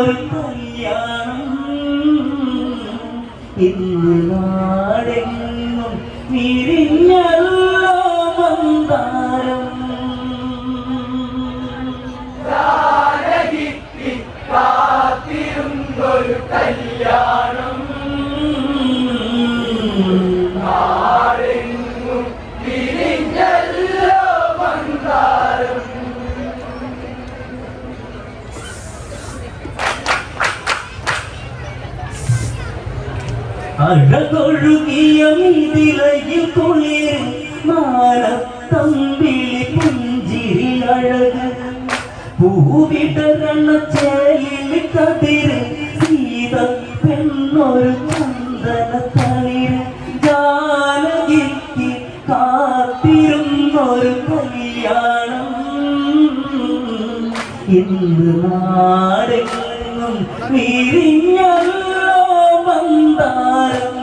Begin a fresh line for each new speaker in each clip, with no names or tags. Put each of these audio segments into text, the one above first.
ഒരു കല്യാണം ഇന്ന് നാടെങ്ങും വിരിഞ്ഞല്ലോ മന്ദാരം
കാത്തിരുന്നൊരു കല്യാണം നാടെങ്ങും വിരിഞ്ഞല്ലോ മന്ദാരം.
അഴകൊഴുകിയ മിഥിലയിൽ കുളിർ മാനത്തമ്പിളി പുഞ്ചിരി അഴക് പൂവിടരണ ചേലിൽ കതിര് സീത പെണ്ണൊരു ചന്ദന തളിര് ജാനകിക്ക് കാത്തിരുന്നൊരു കല്യാണം ഇന്ന് നാടെങ്ങും വിരിഞ്ഞല്ലോ മന്ദാരം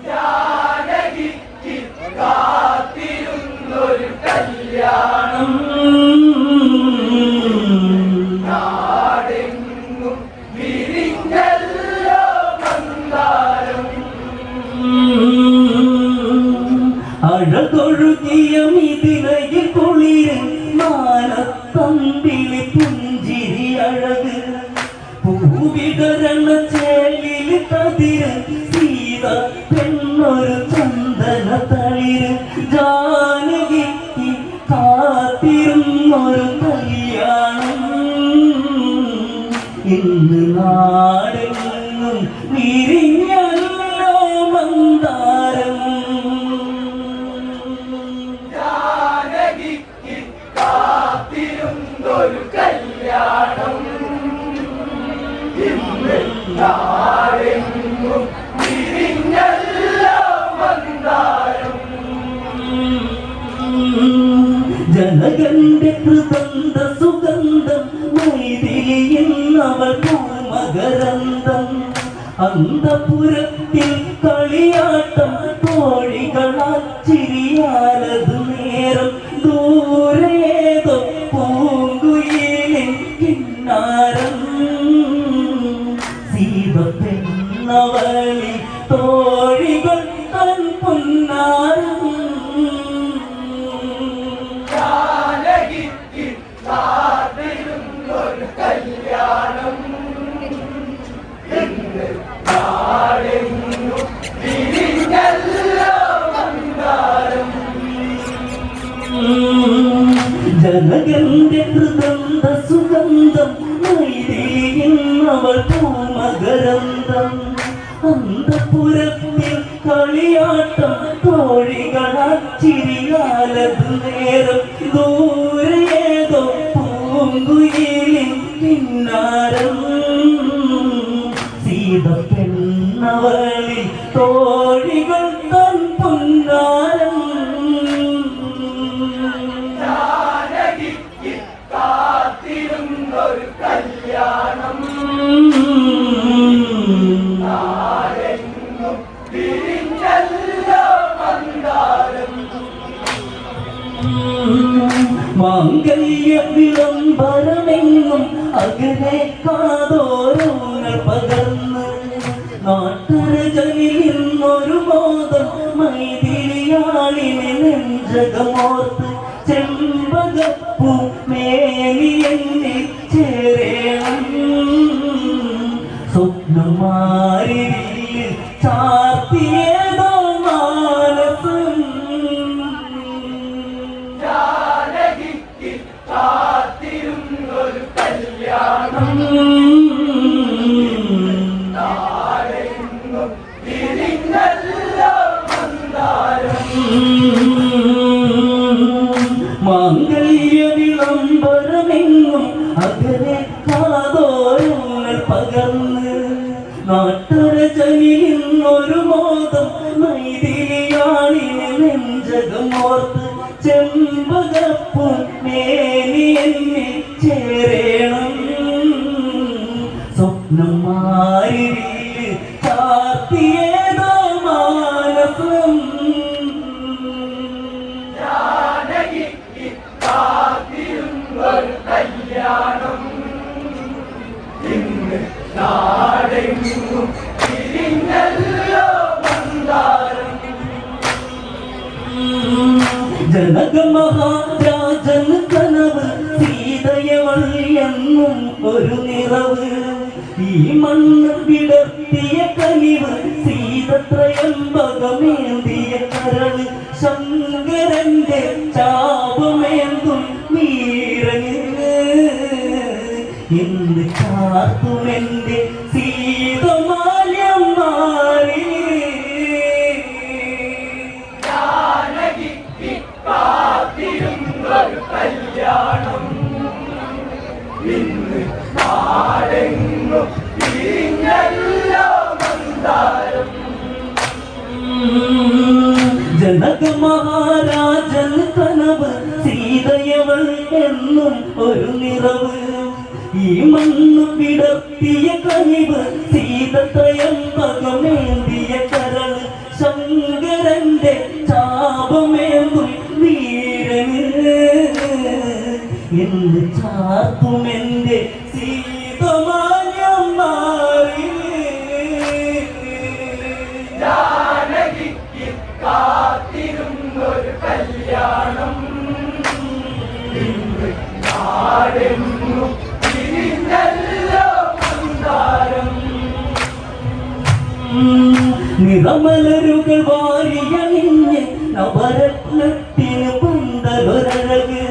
ജാനകിക്ക് കാത്തിരുന്നൊരു കല്യാണം നാടെങ്ങും വിരിഞ്ഞല്ലോ മന്ദാരം.
അഴകൊഴുകിയ മിഥിലയിൽ കുളിര് മാനത്തമ്പിളി പുഞ്ചിരി അഴക് പൂവിടരണ ചേലിൽ കതിര് സീത പെണ്ണൊരു ചന്ദന തളിര് ജാനകിക്ക് കാത്തിരുന്നൊരു കല്യാണം ഇന്ന് നാടെങ്ങും വിരിഞ്ഞല്ലോ മന്ദാരം
ജാനകിക്ക് കാത്തിരുന്നൊരു കല്യാണം ഇന്ന് നാടെങ്ങും വിരിഞ്ഞല്ലോ മന്ദാരം.
ജനകന്റെ കൃതന്ത സുഗന്ധം മൈഥിലിയെന്നവൾ പൂമകരന്തം അന്തപുരത്തിൽ കളിയാട്ടം തോഴികളാൽ ചിരിയാലതു നേരം ദൂരേതോ പൂങ്കുയിലിൻ കിന്നാരം സീത പെണ്ണവളി തോഴികൾ തൻ പൊന്നാരം
ജാനകിക്ക് കാത്തിരുന്നൊരു കല്യാണം ഇന്ന് നാടെങ്ങും വിരിഞ്ഞല്ലോ മന്ദാരം.
ജനകന്റെ കൃതന്ത സുഗന്ധം മൈഥിലിയെന്നവൾ പൂമകരന്തം അന്തപുരത്തിൽ കളിയാട്ടം തോഴികളാൽ ചിരിയാലതു നേരം ദൂരേതോ പൂങ്കുയിലിൻ കിന്നാരം സീത പെണ്ണവളി തോഴികൾ തൻ പൊന്നാരം
ജാനകിക്ക് കാത്തിരുന്നൊരു കല്യാണം നാടെങ്ങും വിരിഞ്ഞല്ലോ മന്ദാരം.
മാംഗല്യ വിളംബരമെങ്ങും അകലെ കാതോരങ്ങൾ പകർന്ന് നാട്ടുരജനിൽ നിന്നൊരു ബോധം മൈഥിലിയാളിനെ നെഞ്ചകമോർത്ത് ചെമ്പകപ്പൂ മേനിയെന്നിൽ ചേരേണം സ്വപ്നമാരിൽ ചാർത്തിയേതോ മാനസം
ജാനകിക്ക് കാത്തിരുന്നൊരു കല്യാണം നാടെങ്ങും വിരിഞ്ഞല്ലോ മന്ദാരം.
മാംഗല്യ വിളംബരമെങ്ങും അകലെ കാതോരങ്ങൾ പകർന്ന് നാട്ടുരജനിൽ നിന്നൊരു മോദം മൈഥിലിയാളിനെ നെഞ്ചകമോർത്ത് ചെമ്പകപ്പൂ മേനിയെന്നിൽ ചേരേണം സ്വപ്നം മാരിൽ ചാർത്തിയേതോ മാനസം
ജാനകിക്ക് കാത്തിരുന്നൊരു കല്യാണം പിരിഞ്ഞല്ലോ മന്ദാരം
ജനക മഹാരാജൻ കനവ് സീതയവൾ എന്നും ഒരു നിറവ് ഈ മണ്ണ് വിടർത്തിയ കനിവ് സീതത്രയംബകമേന്തിയ കരള് ശങ്കരന്റെ ചാപമേന്തും വീരന് എന്ന് കാത്തുമെന്റെ സീതമാല്യം മാറി
ജാനകിക്ക് കാത്തിരുന്നൊരു കല്യാണം ഇന്ന് നാടെങ്ങും പിരിഞ്ഞല്ലോ മന്ദാരം
ജനക മഹാരാജൻ കനവ് സീതയവൾ എന്നും ഒരു നിറവ് ഈ മണ്ണു വിടർത്തിയ കനിവ് സീതത്രയംബകമേന്തിയ കരള് ശങ്കരന്റെ ചാപമേന്തും വീരന് എന്ന് ചാത്തുമെന്റെ സീതമാല്യം മാറി
ജാനകിക്ക് കാത്തിരുന്നൊരു കല്യാണം ഇന്ന് നാടെങ്ങും പിരിഞ്ഞല്ലോ മന്ദാരം
നിറമലരുകൾ വാരിയണിഞ്ഞ് നവരത്നത്തിന് പന്തലൊരഴക്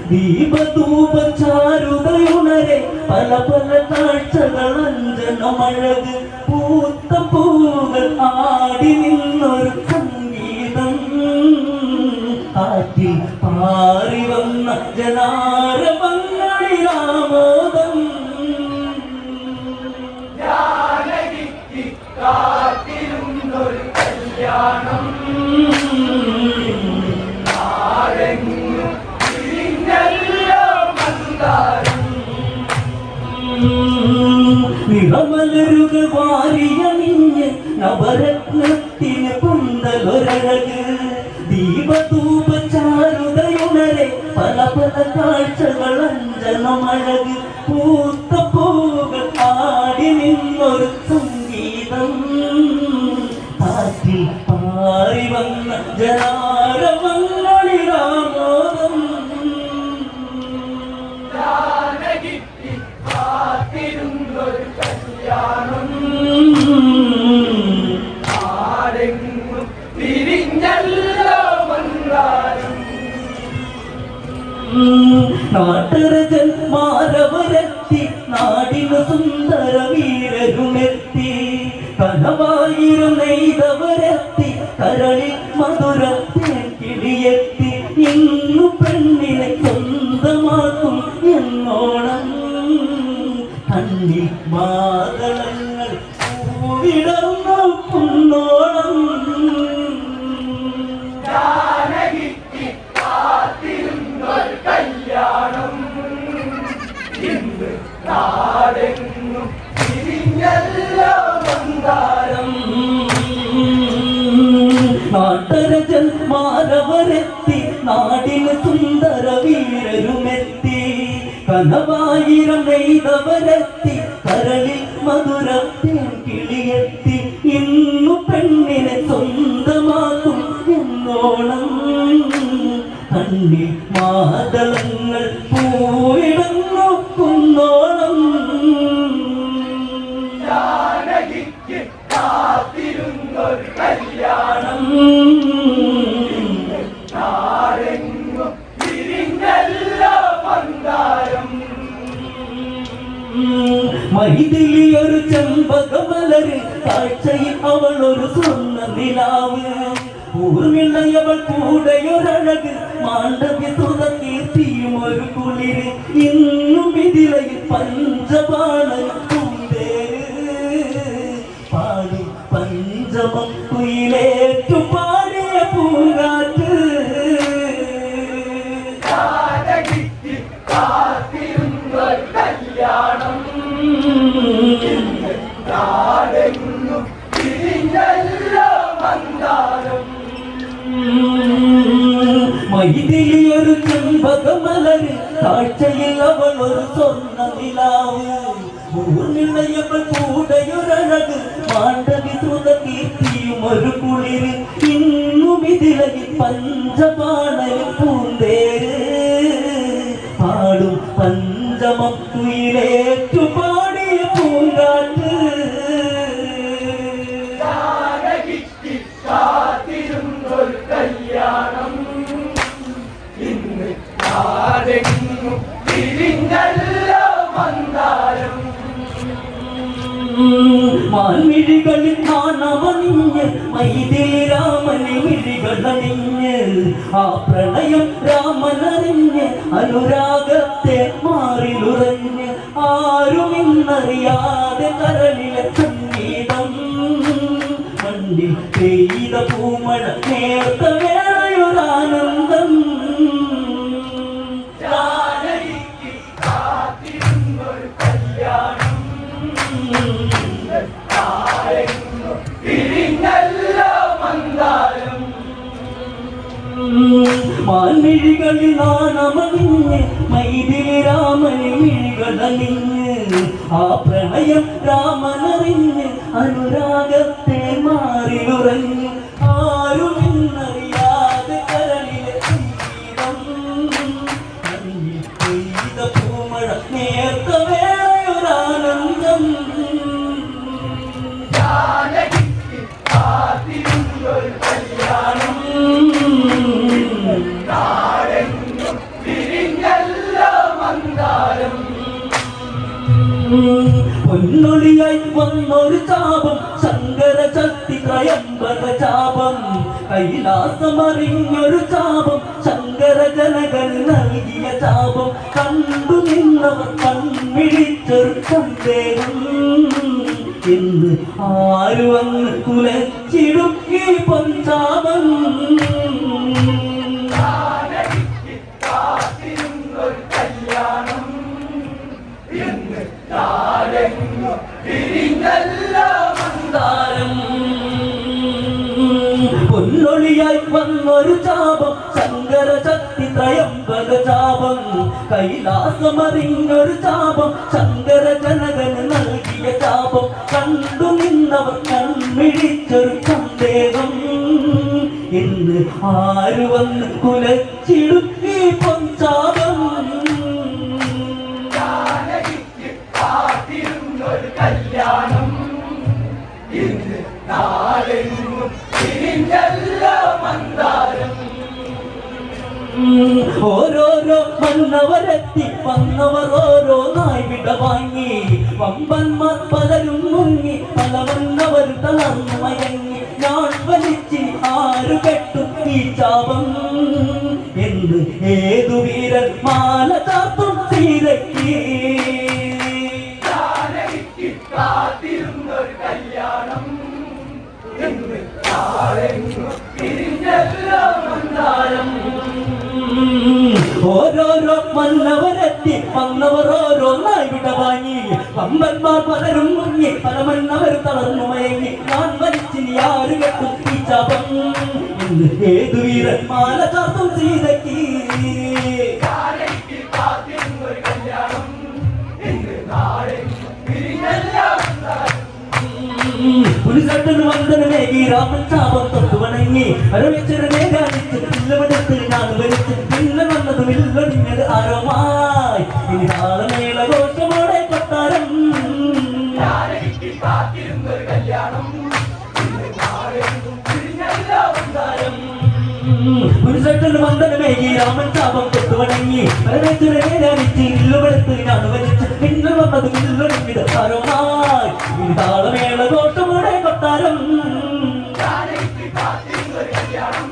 ദീപധൂപ ചാരുതയുണരെ പല പല കാഴ്ചകൾ അഞ്ജനമഴക് പൂത്ത പൂകൾ ആടി നിന്നൊരു സംഗീതം കാറ്റിൽ പാറി വന്ന ജനാരവങ്ങളിലാമോദം
ജാനകിക്ക് കാത്തിരുന്നൊരു കല്യാണം നാടെങ്ങും പിരിഞ്ഞല്ലോ മന്ദാരം
നിറമലരുകൾ വാരിയണിഞ്ഞ് നവരത്നത്തിന് പന്തലൊരഴക് ദീപധൂപ ചാരുതയുണരെ പല പല കാഴ്ചകൾ അഞ്ജനമഴക് പൂത്ത പൂകൾ ആടി നിന്നൊരു സംഗീതം കാറ്റിൽ പാറി വന്ന ജനാരവങ്ങളിലാമോദം
ജാനകിക്ക് കാത്തിരുന്നൊരു കല്യാണം നാടെങ്ങും പിരിഞ്ഞല്ലോ മന്ദാരം
നാട്ടരജൻ മാരവരെത്തി നാടിന് സുന്ദര വീരരുമെത്തി കനവായിരം നെയ്തവരെത്തി കരളിൽ മധുര കിളിയെത്തി ഇന്നു പെണ്ണിനെ സ്വന്തമാക്കും എന്നോണം കണ്ണിൽ മാതളങ്ങൾ പൂവിടർന്നു കുന്നോളം
ജാനകിക്ക് കാത്തിരുന്നൊരു കല്യാണം ഇന്ന് നാടെങ്ങും പിരിഞ്ഞല്ലോ മന്ദാരം
നാട്ടരജൻ മാരവരെത്തി നാടിന് സുന്ദര വീരരുമെത്തി കനവായിരം നെയ്തവരെത്തി കരളിൽ മധുര കിളിയെത്തി ഇന്നു പെണ്ണിനെ സ്വന്തമാക്കും എന്നോണം കണ്ണിൽ മാതളങ്ങൾ പൂവിടുന്നു കുന്നോളം
ജാനകിക്ക് കാത്തിരുന്നൊരു കല്യാണം നാടെങ്ങും പിരിഞ്ഞല്ലോ മന്ദാരം
മൈഥിലിയൊരു ചെമ്പകമലര് കാഴ്ചയിൽ അവൾ ഒരു സ്വർണ്ണ നിലാവ് ഊർമിളയവൾ കൂടെയൊരഴക് മാണ്ഡവ്യ സുത കീർത്തിയും ഒരു കുളിര് ഇന്നും വിതിലയിൽ പഞ്ചപാണൻ പാടി പഞ്ചമം കുയിലേറ്റു പാടിയ പൂങ്കാറ്റ്
ജാനകിക്ക് കാത്തിരുന്നൊരു കല്യാണം നാടെങ്ങും പിരിഞ്ഞല്ലോ മന്ദാരം
മൈഥിലിയൊരു ചെമ്പകമലര് കാഴ്ചയിൽ അവൾ ഒരു സ്വർണ്ണ നിലാവ് ഊർമിളയവൾ കൂടെയൊരഴ അഴക് മാണ്ഡവി ശ്രുത കീർത്തിയും ഒരു കുളിര് ഇന്നും ഇതിലകിൽ പഞ്ചപാണൽ പൂന്തേര് പാടും പഞ്ചമം കുയിലേറ്റു പാടിയ പൂങ്കാറ്റ്
കാത്തിരുന്നൊരു കല്യാണം ഇന്ന് നാടെങ്ങും തിരിഞ്ഞല്ലോ മന്ദാരം
മാൻമിഴികളിൽ നാണമണിഞ്ഞ് മൈതിൽ രാമനെ മിഴികളണിഞ്ഞ് ആ പ്രണയം രാമനറിഞ്ഞ് അനുരാഗത്തെ മാറിലുറഞ്ഞ് ആരും ഇന്നറിയാതെ കരളിലെ സംഗീതം മണ്ണിൽ പെയ്ത പൂമഴ നേർത്ത വേളയൊരാനന്ദം
കാത്തിരുന്നൊരു കല്യാണം തിരിഞ്ഞല്ലോ മന്ദാരം
മാൻമിഴികളിൽ നാണമണിഞ്ഞ് മൈതിൽ രാമനെ മിഴികളണിഞ്ഞ് ആ പ്രണയം രാമനറിഞ്ഞ് അനുരാഗത്തെ മാറിലുറഞ്ഞ് ആരും ഇന്നറിയാതെ കരളിലെ സംഗീതം മഞ്ഞിൽ പെയ്ത പൂമഴ നേർത്ത വേളയൊരാനന്ദം
കാത്തിരുന്നൊരു കല്യാണം നാടെങ്ങും തിരിഞ്ഞല്ലോ മന്ദാരം
പൊന്നൊളിയായി വന്നൊരു ചാപം ശങ്കര ശക്തി ത്രയംബക ചാപം കൈലാസമറിഞ്ഞൊരു ചാപം ശങ്കര ജനകൻ നൽകിയ ചാപം കണ്ടു നിന്നവർ കൺമിഴിച്ചൊരു സന്ദേഹം എന്ന് ആരു വന്ന് കുലച്ചിടും ഈ പൊൻചാപം
കാത്തിരുന്നൊരു കല്യാണം ഇന്ന് നാടെങ്ങും തിരിഞ്ഞല്ലോ മന്ദാരം
പൊന്നൊളിയായി വന്നൊരു ചാപം ശങ്കര ശക്തി ത്രയംബക ചാപം കൈലാസമറിഞ്ഞൊരു ചാപം ശങ്കര ജനകന് നൽകിയ ചാപം കണ്ടു നിന്നവർ കൺമിഴിച്ചൊരു സന്ദേഹം എന്ന് ആരു വന്ന് കുലച്ചിടും ഈ പൊൻചാപം
കാത്തിരുന്നൊരു കല്യാണം ഇന്ന് നാടെങ്ങും തിരിഞ്ഞല്ലോ മന്ദാരം
ഓരോരോ മന്നവരെത്തി വന്നവർ ഓരോന്നായി വിട വാങ്ങി വമ്പന്മാർ പലരും മുങ്ങി പല വന്നവർ തളർന്നു മയങ്ങി ഞാൻ വലിച്ച് ആരു കെട്ടും ഈ ചാപം എന്ന് ഏതു വീരൻ മാല ചാത്തും തീരക്കി
കാത്തിരുന്നൊരു കല്യാണം ഇന്ന് നാടെങ്ങും തിരിഞ്ഞല്ലോ മന്ദാരം
ഓരോരോ മന്നവരെത്തി വന്നവർ ഓരോന്നായി വിട വാങ്ങി വമ്പന്മാർ പലരും മുങ്ങി പല മന്നവർ തളർന്നു മയങ്ങി ഞാൻ വലിച്ചിനി ആര് കെട്ടും ഈ ചാപം എന്ന് ഏതു വീരൻ മാല ചാത്തും സീതയ്ക്ക്
കാത്തിരുന്നൊരു കല്യാണം ഇന്ന് നാടെങ്ങും തിരിഞ്ഞല്ലോ മന്ദാരം
പുലിസട്ടന് വന്ദനമേകി രാമൻ ചാപം തൊട്ടു വണങ്ങി അരവിച്ചരനെ കാണിച്ച് ഇല്ലവെടുത്ത് ഞാൻ വലിച്ച് പിന്നെ വന്നതും ഇല്ലൊടിഞ്ഞത് ആരമായി ഇനി താളമേള ഘോഷമോടെ കൊട്ടാരം
കാത്തിരുന്നൊരു കല്യാണം ഇന്ന് നാടെങ്ങും തിരിഞ്ഞല്ലോ മന്ദാരം
പുലിസട്ടന് വന്ദനമേകി രാമൻ ചാപം തൊട്ടു വണങ്ങി അരവിച്ചരനെ കാണിച്ച് ഇല്ലവെടുത്ത് ഞാൻ വലിച്ച് പിന്നെ വന്നതും ഇല്ലൊടിഞ്ഞത് ആരമായി ഇനി താളമേള ഘോഷമോടെ കൊട്ടാരം
കാത്തിരുന്നൊരു കല്യാണം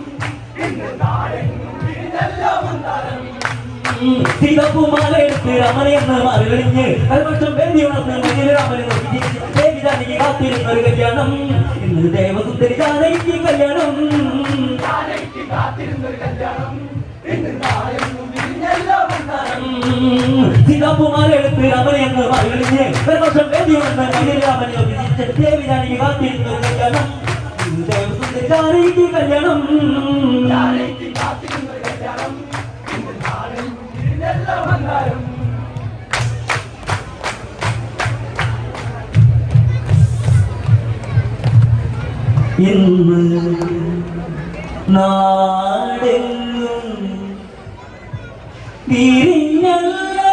ഇന്ന് നാടെങ്ങും തിരിഞ്ഞല്ലോ മന്ദാരം
സീതാപ്പൂമാല എടുത്ത് രാമനെന്ന് മറികഴിഞ്ഞ് കൽപക്ഷം വേണ്ടി ഉണർന്ന് മഞ്ഞിൽ രാമനെ നോക്കി ദേവി ജാനകി കാത്തിരുന്നൊരു കല്യാണം ഇന്ന് ദേവസുന്ദരി ജാനകി കല്യാണം
കാത്തിരുന്നൊരു കല്യാണം ഇന്ന് നാടെങ്ങും തിരിഞ്ഞല്ലോ മന്ദാരം
സീതാപ്പൂമാല എടുത്ത് രാമനെന്ന് മറികഴിഞ്ഞ് കൽപക്ഷം വേണ്ടി ഉണർന്ന് മഞ്ഞിൽ രാമനെ നോക്കി ദേവി ജാനകി കാത്തിരുന്നൊരു കല്യാണം ഇന്ന് ദേവസുന്ദരി ജാനകി കല്യാണം
കാത്തിരുന്നൊരു കല്യാണം ഇന്ന് നാടെങ്ങും തിരിഞ്ഞല്ലോ മന്ദാരം
ഇന്ന് നാടെങ്ങും വിരിഞ്ഞല്ലോ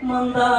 മന്ദാ